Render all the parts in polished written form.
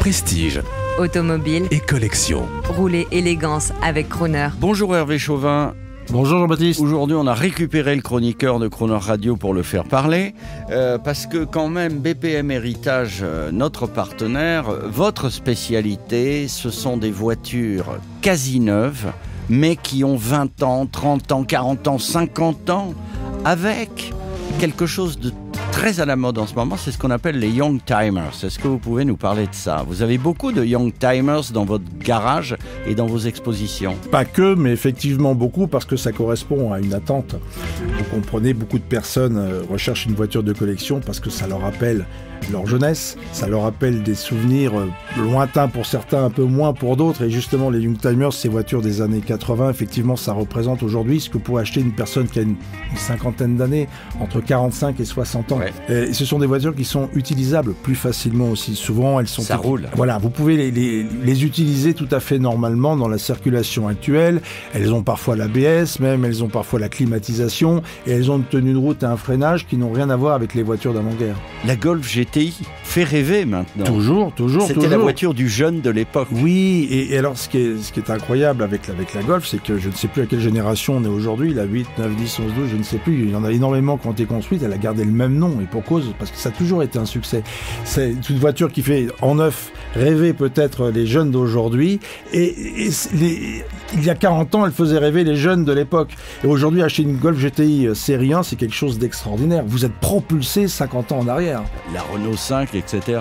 prestige Automobile et collection. Rouler élégance avec Crooner. Bonjour Hervé Chauvin. Bonjour Jean-Baptiste. Aujourd'hui, on a récupéré le chroniqueur de Crooner Radio pour le faire parler, parce que quand même, BPM Héritage, notre partenaire, votre spécialité, ce sont des voitures quasi neuves, mais qui ont 20 ans, 30 ans, 40 ans, 50 ans, avec quelque chose de très à la mode en ce moment, c'est ce qu'on appelle les Young Timers. Est-ce que vous pouvez nous parler de ça? Vous avez beaucoup de Young Timers dans votre garage et dans vos expositions. Pas que, mais effectivement beaucoup, parce que ça correspond à une attente. Vous comprenez, beaucoup de personnes recherchent une voiture de collection parce que ça leur rappelle leur jeunesse, ça leur rappelle des souvenirs lointains pour certains, un peu moins pour d'autres. Et justement, les Young Timers, ces voitures des années 80, effectivement, ça représente aujourd'hui ce que pourrait acheter une personne qui a une cinquantaine d'années, entre 45 et 60 ans. Ouais. Et ce sont des voitures qui sont utilisables plus facilement aussi. Souvent, elles sont... Ça roule. Voilà, vous pouvez les utiliser tout à fait normalement dans la circulation actuelle. Elles ont parfois l'ABS, même elles ont parfois la climatisation, et elles ont une tenue de route et un freinage qui n'ont rien à voir avec les voitures d'avant-guerre. La Golf GTI fait rêver maintenant. Toujours. C'était la voiture du jeune de l'époque. Oui, et alors ce qui est incroyable avec la Golf, c'est que je ne sais plus à quelle génération on est aujourd'hui, la 8, 9, 10, 11, 12, je ne sais plus. Il y en a énormément qui ont été construites, elle a gardé le même nom, et pour cause, parce que ça a toujours été un succès. C'est une voiture qui fait en neuf rêver peut-être les jeunes d'aujourd'hui, et il y a 40 ans, elle faisait rêver les jeunes de l'époque. Et aujourd'hui, acheter une Golf GTI série 1, c'est quelque chose d'extraordinaire. Vous êtes propulsé 50 ans en arrière. La Renault 5, etc.,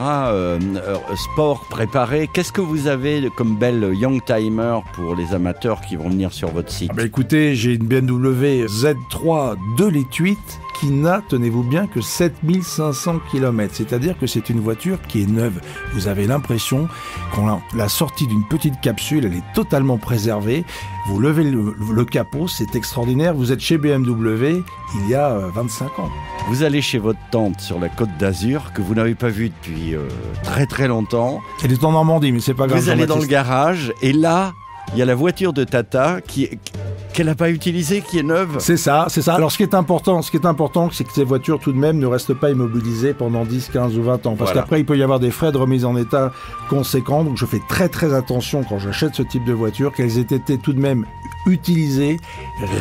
sport préparé. Qu'est-ce que vous avez comme belle Young Timer pour les amateurs qui vont venir sur votre site? Écoutez, j'ai une BMW Z3 2,8 litres qui n'a, tenez-vous bien, que 7500 km. C'est-à-dire que c'est une voiture qui est neuve. Vous avez l'impression qu'on l'a sortie d'une petite capsule, elle est totalement préservée. Vous levez le capot, c'est extraordinaire. Vous êtes chez BMW il y a 25 ans. Vous allez chez votre tante sur la Côte d'Azur, que vous n'avez pas vue depuis très très longtemps. Elle est en Normandie, mais c'est pas grave. Vous allez dans le garage, et là, il y a la voiture de Tata qu'elle n'a pas utilisée, qui est neuve. C'est ça. Alors ce qui est important, c'est que ces voitures tout de même ne restent pas immobilisées pendant 10, 15 ou 20 ans. Parce qu'après, il peut y avoir des frais de remise en état conséquents. Donc je fais très très attention quand j'achète ce type de voiture, qu'elles aient été tout de même utilisées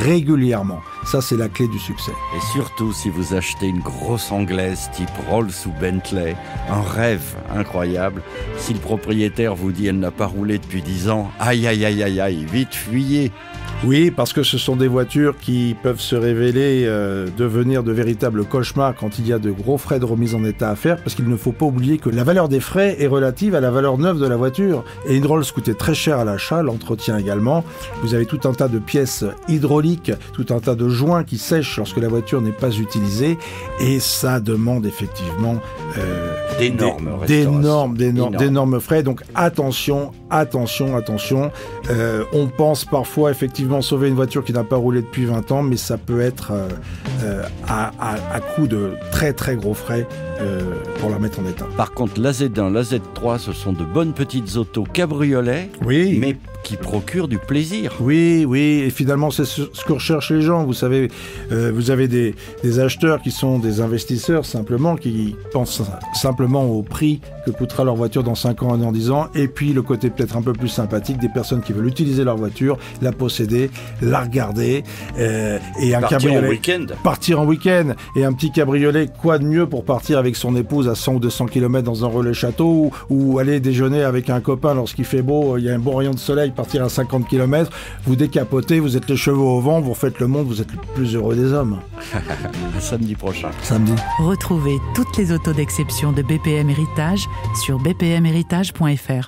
régulièrement. Ça, c'est la clé du succès. Et surtout, si vous achetez une grosse anglaise type Rolls ou Bentley, un rêve incroyable. Si le propriétaire vous dit « elle n'a pas roulé depuis 10 ans », aïe, vite, fuyez. Oui, parce que ce sont des voitures qui peuvent se révéler devenir de véritables cauchemars quand il y a de gros frais de remise en état à faire, parce qu'il ne faut pas oublier que la valeur des frais est relative à la valeur neuve de la voiture. Et une Rolls coûtait très cher à l'achat, l'entretien également. Vous avez tout un tas de pièces hydrauliques, tout un tas de joints qui sèchent lorsque la voiture n'est pas utilisée, et ça demande effectivement d'énormes frais. Donc attention. On pense parfois effectivement sauver une voiture qui n'a pas roulé depuis 20 ans, mais ça peut être à coût de très très gros frais pour la mettre en état. Par contre, la Z1, la Z3, ce sont de bonnes petites autos cabriolets, mais qui procurent du plaisir. Oui, et finalement c'est ce que recherchent les gens. Vous savez, vous avez des acheteurs qui sont des investisseurs simplement, qui pensent simplement au prix que coûtera leur voiture dans 5 ans et dans 10 ans, et puis le côté peut-être un peu plus sympathique des personnes qui veulent utiliser leur voiture, la posséder, la regarder, et un cabriolet. Partir en week-end. Et un petit cabriolet, quoi de mieux pour partir avec son épouse à 100 ou 200 km dans un relais château, ou aller déjeuner avec un copain lorsqu'il fait beau, il y a un bon rayon de soleil, partir à 50 km, vous décapotez, vous êtes les chevaux au vent, vous refaites le monde, vous êtes le plus heureux des hommes. Samedi prochain. Retrouvez toutes les autos d'exception de BPM Héritage sur bpmhéritage.fr.